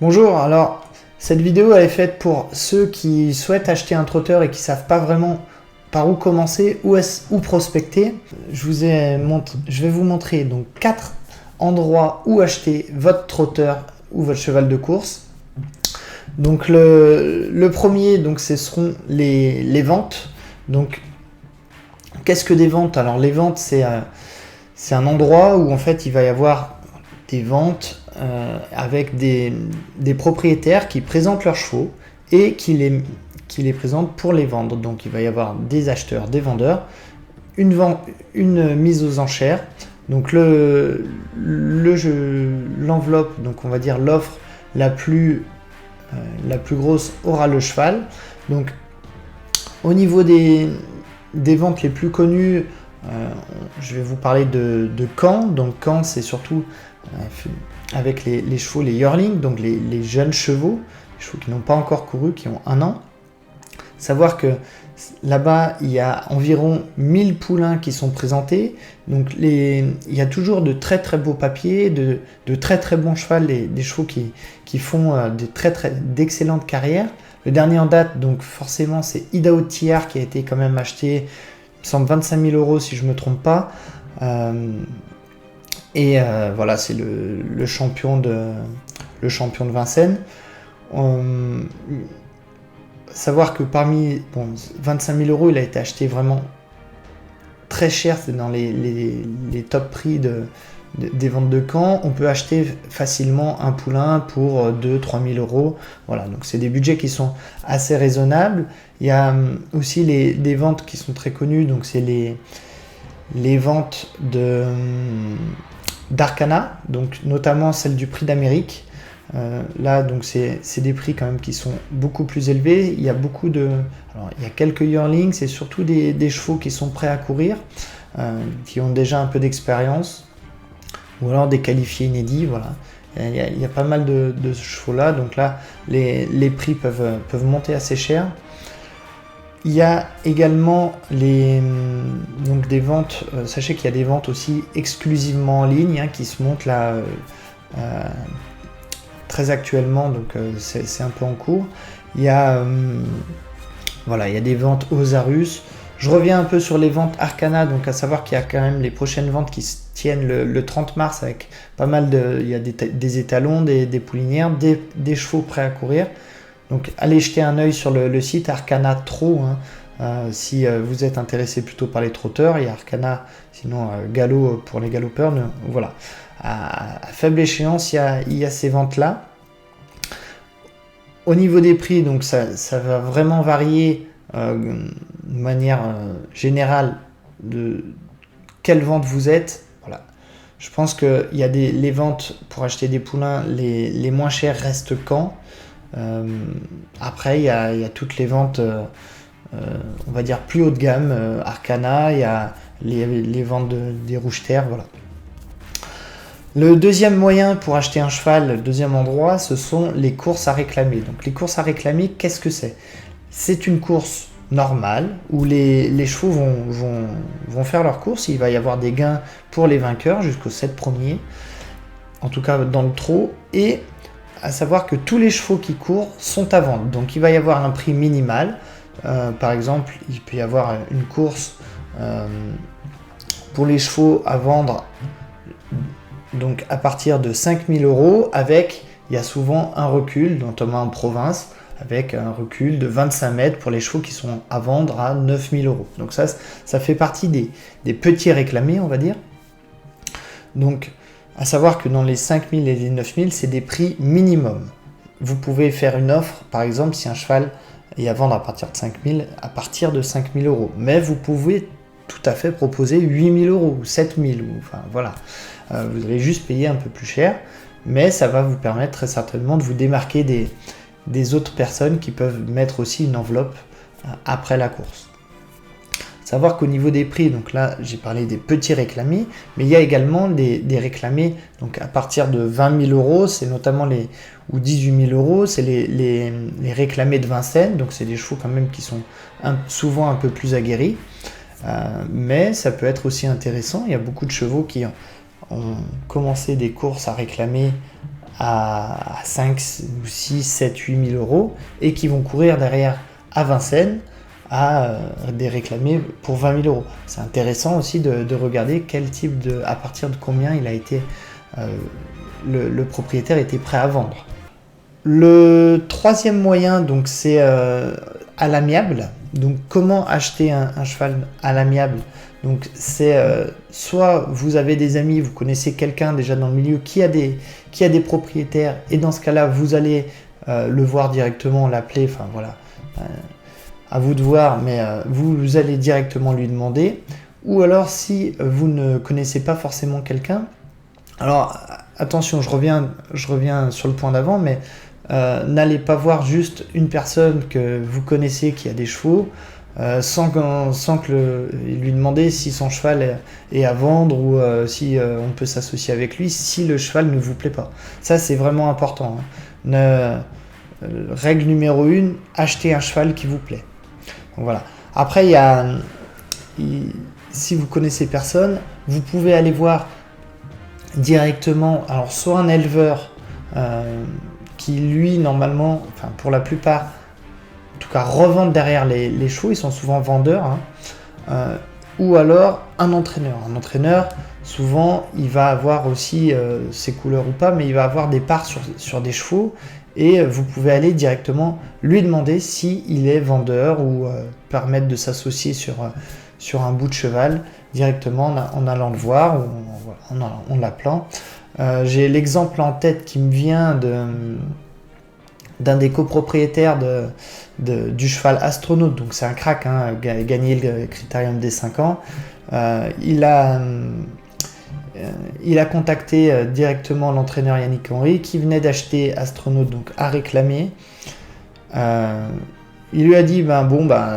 Bonjour, alors cette vidéo elle est faite pour ceux qui souhaitent acheter un trotteur et qui ne savent pas vraiment par où commencer, où prospecter. Je vais vous montrer donc 4 endroits où acheter votre trotteur ou votre cheval de course. Donc le premier, donc, ce seront les ventes. Donc qu'est-ce que des ventes? Alors les ventes c'est un endroit où en fait il va y avoir des ventes avec des propriétaires qui présentent leurs chevaux et qui les présentent pour les vendre. Donc il va y avoir des acheteurs, des vendeurs, une mise aux enchères. Donc l'enveloppe, donc on va dire l'offre la plus grosse aura le cheval. Donc au niveau des ventes les plus connues, je vais vous parler de Caen. Donc Caen c'est surtout avec les chevaux, les yearlings, donc les jeunes chevaux, les chevaux qui n'ont pas encore couru, qui ont 1 an. Savoir que là-bas, il y a environ 1000 poulains qui sont présentés. Donc il y a toujours de très très beaux papiers, de très très bons chevaux, des chevaux qui font d'excellentes carrières. Le dernier en date, donc forcément, c'est Idaho TR qui a été quand même acheté, il me semble 25 000 € si je ne me trompe pas. Voilà, c'est le champion de Vincennes. Savoir que parmi 25 000 €, il a été acheté vraiment très cher, c'est dans les top prix des ventes de Caen. On peut acheter facilement un poulain pour 2-3 000 €. Voilà, donc c'est des budgets qui sont assez raisonnables. Il y a aussi des ventes qui sont très connues, donc c'est les ventes d'Arcana, donc notamment celle du prix d'Amérique. Là, donc c'est des prix quand même qui sont beaucoup plus élevés. Il y a il y a quelques yearlings, c'est surtout des chevaux qui sont prêts à courir, qui ont déjà un peu d'expérience, ou alors des qualifiés inédits. Voilà, il y a pas mal de chevaux là. Donc là, les prix peuvent monter assez cher. Il y a également des ventes. Sachez qu'il y a des ventes aussi exclusivement en ligne qui se montent là très actuellement, donc c'est un peu en cours. Il y a des ventes aux Arus. Je reviens un peu sur les ventes Arcana, donc à savoir qu'il y a quand même les prochaines ventes qui se tiennent le 30 mars avec pas mal il y a des étalons, des poulinières, des chevaux prêts à courir. Donc allez jeter un œil sur le site Arcana Trot, si vous êtes intéressé plutôt par les trotteurs. Il y a Arcana, sinon Galop pour les galopeurs. Voilà. À faible échéance, il y a ces ventes-là. Au niveau des prix, donc ça va vraiment varier de manière générale de quelle vente vous êtes. Voilà. Je pense qu'il y a les ventes pour acheter des poulains, les moins chères restent Caen. Après, il y a toutes les ventes, on va dire plus haut de gamme, Arcana, il y a les ventes des rouge-terre, voilà. Le deuxième moyen pour acheter un cheval, le deuxième endroit, ce sont les courses à réclamer. Donc les courses à réclamer, qu'est-ce que c'est? C'est une course normale où les chevaux vont faire leur course. Il va y avoir des gains pour les vainqueurs jusqu'aux 7 premiers, en tout cas dans le trot. Et à savoir que tous les chevaux qui courent sont à vendre. Donc il va y avoir un prix minimal. Par exemple, il peut y avoir une course pour les chevaux à vendre donc à partir de 5 000 €, il y a souvent un recul, notamment en province, avec un recul de 25 mètres pour les chevaux qui sont à vendre à 9 000 €. Donc ça fait partie des petits réclamés, on va dire. Donc à savoir que dans les 5 000 et les 9 000, c'est des prix minimum. Vous pouvez faire une offre, par exemple, si un cheval est à vendre à partir de 5 000, à partir de 5 000 €. Mais vous pouvez tout à fait proposer 8 000 € ou 7 000 €. Enfin voilà. Vous allez juste payer un peu plus cher, mais ça va vous permettre très certainement de vous démarquer des autres personnes qui peuvent mettre aussi une enveloppe après la course. Savoir qu'au niveau des prix, donc là j'ai parlé des petits réclamés, mais il y a également des réclamés donc à partir de 20 000 €, c'est notamment ou 18 000 €, c'est les réclamés de Vincennes, donc c'est des chevaux quand même qui sont souvent un peu plus aguerris, mais ça peut être aussi intéressant. Il y a beaucoup de chevaux qui ont commencé des courses à réclamer à 5 ou 6, 7, 8 000 euros et qui vont courir derrière à Vincennes à des réclamés pour 20 000 euros. C'est intéressant aussi de regarder à partir de combien il a été, le propriétaire était prêt à vendre. Le troisième moyen, donc, c'est à l'amiable. Donc, comment acheter un cheval à l'amiable? Donc, c'est soit vous avez des amis, vous connaissez quelqu'un déjà dans le milieu qui a des propriétaires, et dans ce cas-là, vous allez le voir directement, l'appeler, enfin voilà, à vous de voir, mais vous allez directement lui demander. Ou alors, si vous ne connaissez pas forcément quelqu'un, alors attention, je reviens sur le point d'avant, mais n'allez pas voir juste une personne que vous connaissez qui a des chevaux sans lui demander si son cheval est à vendre ou si on peut s'associer avec lui si le cheval ne vous plaît pas. Ça, c'est vraiment important. Règle numéro 1, achetez un cheval qui vous plaît. Donc, voilà. Après, si vous connaissez personne, vous pouvez aller voir directement, alors soit un éleveur qui lui normalement, enfin pour la plupart, en tout cas revendent derrière les chevaux, ils sont souvent vendeurs, ou alors un entraîneur. Un entraîneur, souvent, il va avoir aussi ses couleurs ou pas, mais il va avoir des parts sur des chevaux, et vous pouvez aller directement lui demander s'il est vendeur ou permettre de s'associer sur un bout de cheval directement en allant le voir ou en l'appelant. J'ai l'exemple en tête qui me vient d'un des copropriétaires du cheval Astronaute, donc c'est un crack, gagné le critérium des 5 ans. Il a contacté directement l'entraîneur Yannick Henry qui venait d'acheter Astronaute, donc à réclamer. Il lui a dit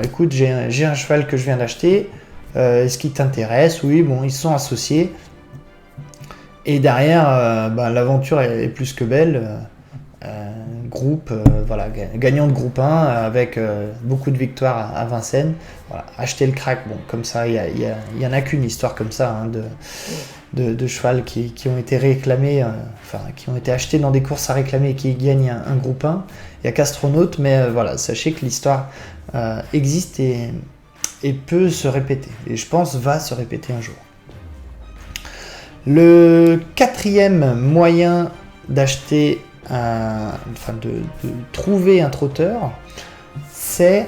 écoute, j'ai un cheval que je viens d'acheter, est-ce qu'il t'intéresse? Oui, bon, ils se sont associés. Et derrière, l'aventure est plus que belle. Groupe, gagnant de groupe 1 avec beaucoup de victoires à Vincennes. Voilà, acheter le crack, bon, comme ça, il y en a qu'une histoire comme ça de cheval qui ont été réclamés, qui ont été achetés dans des courses à réclamer et qui gagnent un groupe 1. Il n'y a qu'Astronaute, mais sachez que l'histoire existe et peut se répéter. Et je pense va se répéter un jour. Le quatrième moyen d'acheter, de trouver un trotteur, c'est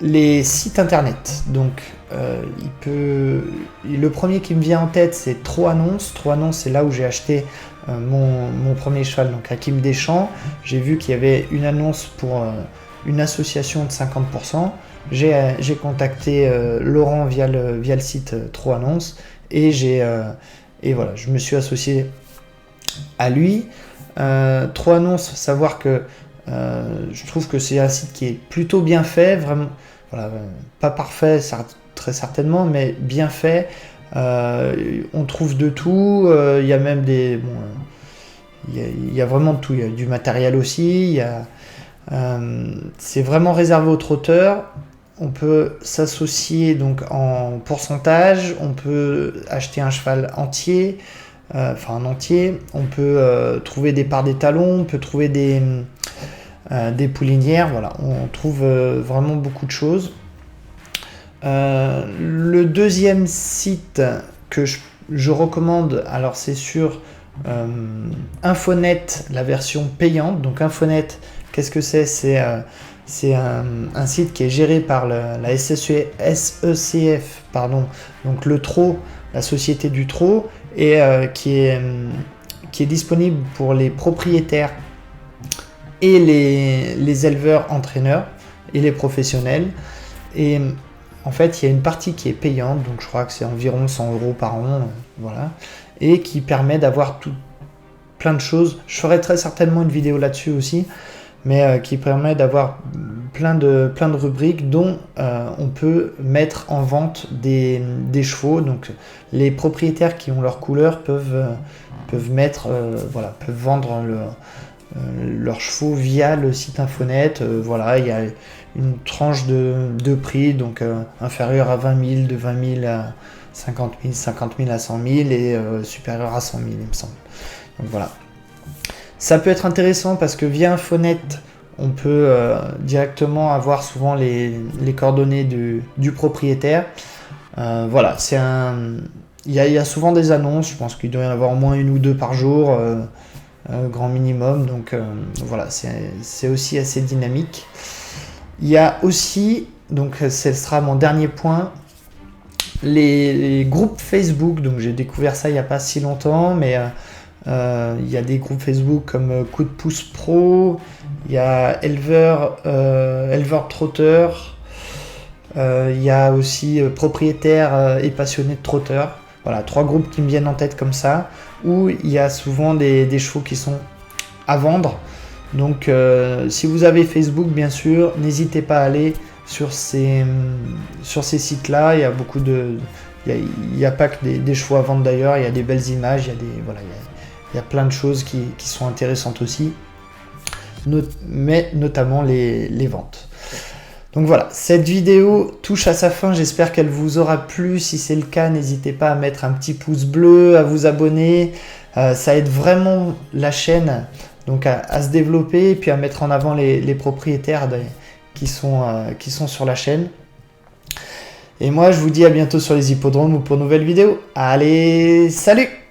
les sites internet. Donc, le premier qui me vient en tête, c'est TroAnnonce. TroAnnonce, c'est là où j'ai acheté mon premier cheval, donc Hakim Deschamps. J'ai vu qu'il y avait une annonce pour une association de 50%. J'ai contacté Laurent via le site TroAnnonce et voilà, je me suis associé à lui. TroAnnonce, savoir que je trouve que c'est un site qui est plutôt bien fait, vraiment, pas parfait très certainement, mais bien fait. On trouve de tout. Il y a même il y a vraiment de tout. Il y a du matériel aussi. C'est vraiment réservé aux trotteurs. On peut s'associer donc en pourcentage. On peut acheter un cheval entier. Un entier. On peut trouver des parts d'étalons. On peut trouver des poulinières. Voilà, on trouve vraiment beaucoup de choses. Le deuxième site que je recommande, alors c'est sur Infonet, la version payante. Donc Infonet, qu'est-ce que c'est? C'est un site qui est géré par la SECF, donc le trot, la société du trot, et qui est disponible pour les propriétaires et les éleveurs entraîneurs et les professionnels. Et en fait, il y a une partie qui est payante, donc je crois que c'est environ 100 € par an, voilà, et qui permet d'avoir plein de choses. Je ferai très certainement une vidéo là-dessus aussi, mais qui permet d'avoir plein de rubriques dont on peut mettre en vente des chevaux. Donc les propriétaires qui ont leur couleur peuvent vendre leurs chevaux via le site Infonet. Il y a une tranche de prix, donc inférieure à 20 000, de 20 000 à 50 000, 50 000 à 100 000 et supérieur à 100 000, il me semble. Donc voilà. Ça peut être intéressant parce que via Infonet, on peut directement avoir souvent les coordonnées du propriétaire. Voilà, il y a souvent des annonces, je pense qu'il doit y en avoir au moins 1 ou 2 par jour, grand minimum, donc voilà, c'est aussi assez dynamique. Il y a aussi, donc ce sera mon dernier point, les groupes Facebook. Donc j'ai découvert ça il n'y a pas si longtemps, mais il y a des groupes Facebook comme Coup de pouce pro, il y a Éleveur Trotteur, il y a aussi Propriétaires et passionnés de trotteurs. Voilà, 3 groupes qui me viennent en tête comme ça, où il y a souvent des chevaux qui sont à vendre. Donc si vous avez Facebook, bien sûr, n'hésitez pas à aller sur ces sites-là. Il y a beaucoup de... Il n'y a pas que des chevaux à vendre d'ailleurs, il y a des belles images, il y a plein de choses qui sont intéressantes aussi, mais notamment les ventes. Donc voilà, cette vidéo touche à sa fin, j'espère qu'elle vous aura plu. Si c'est le cas, n'hésitez pas à mettre un petit pouce bleu, à vous abonner. Ça aide vraiment la chaîne donc à se développer et puis à mettre en avant les propriétaires qui sont sur la chaîne. Et moi, je vous dis à bientôt sur les hippodromes ou pour de nouvelles vidéos. Allez, salut!